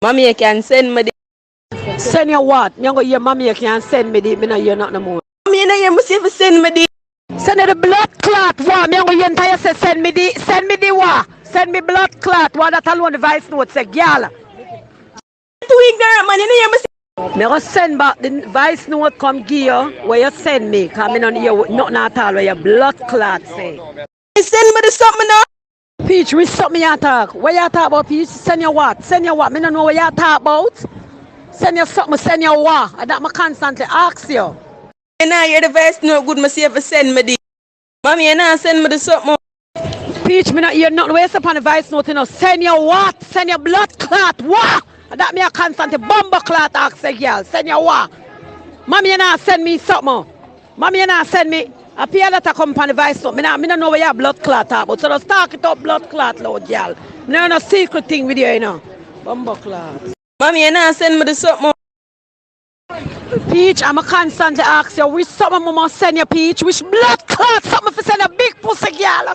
Mommy, you can send me the. Send you what? You go your mommy, you can't send me the, me not hear nothing no more. Mommy, you know you must have send me the. Send you the blood clot, what? Me go your entire say send me the what? Send me blood clot, what that alone the voice note say, girl. Too ignorant, man. You know you must. Me go send back the voice note come give you where you send me, cause me not hear nothing at all where your blood clot say. Send me the something now. Peach, which something you talk? What you talk about, Peach? Send you what? Send you what? Me don't know what you talk about. Send you something, send you what? And that me constantly ask you. You know your device no good, must have send me the. Mommy, you know send me the something. Peach, me not hear nothing. Where's upon the voice note, you know? Send you what? Send your blood clot, what? And that me a constantly bomber clot ask you, girl. Send you what? Mommy, you know send me something. Mommy, you know send me. I appear that I come upon the voice note. Me don't know where your blood clot talk about. So just talk it up, blood clot, loud, girl. Me no secret thing with you, you know. Bomber clot. Mommy, you know send me the something. Peach, I'm a constantly ask you which something must send you, Peach. Which blood clot something for send a big pussy, girl.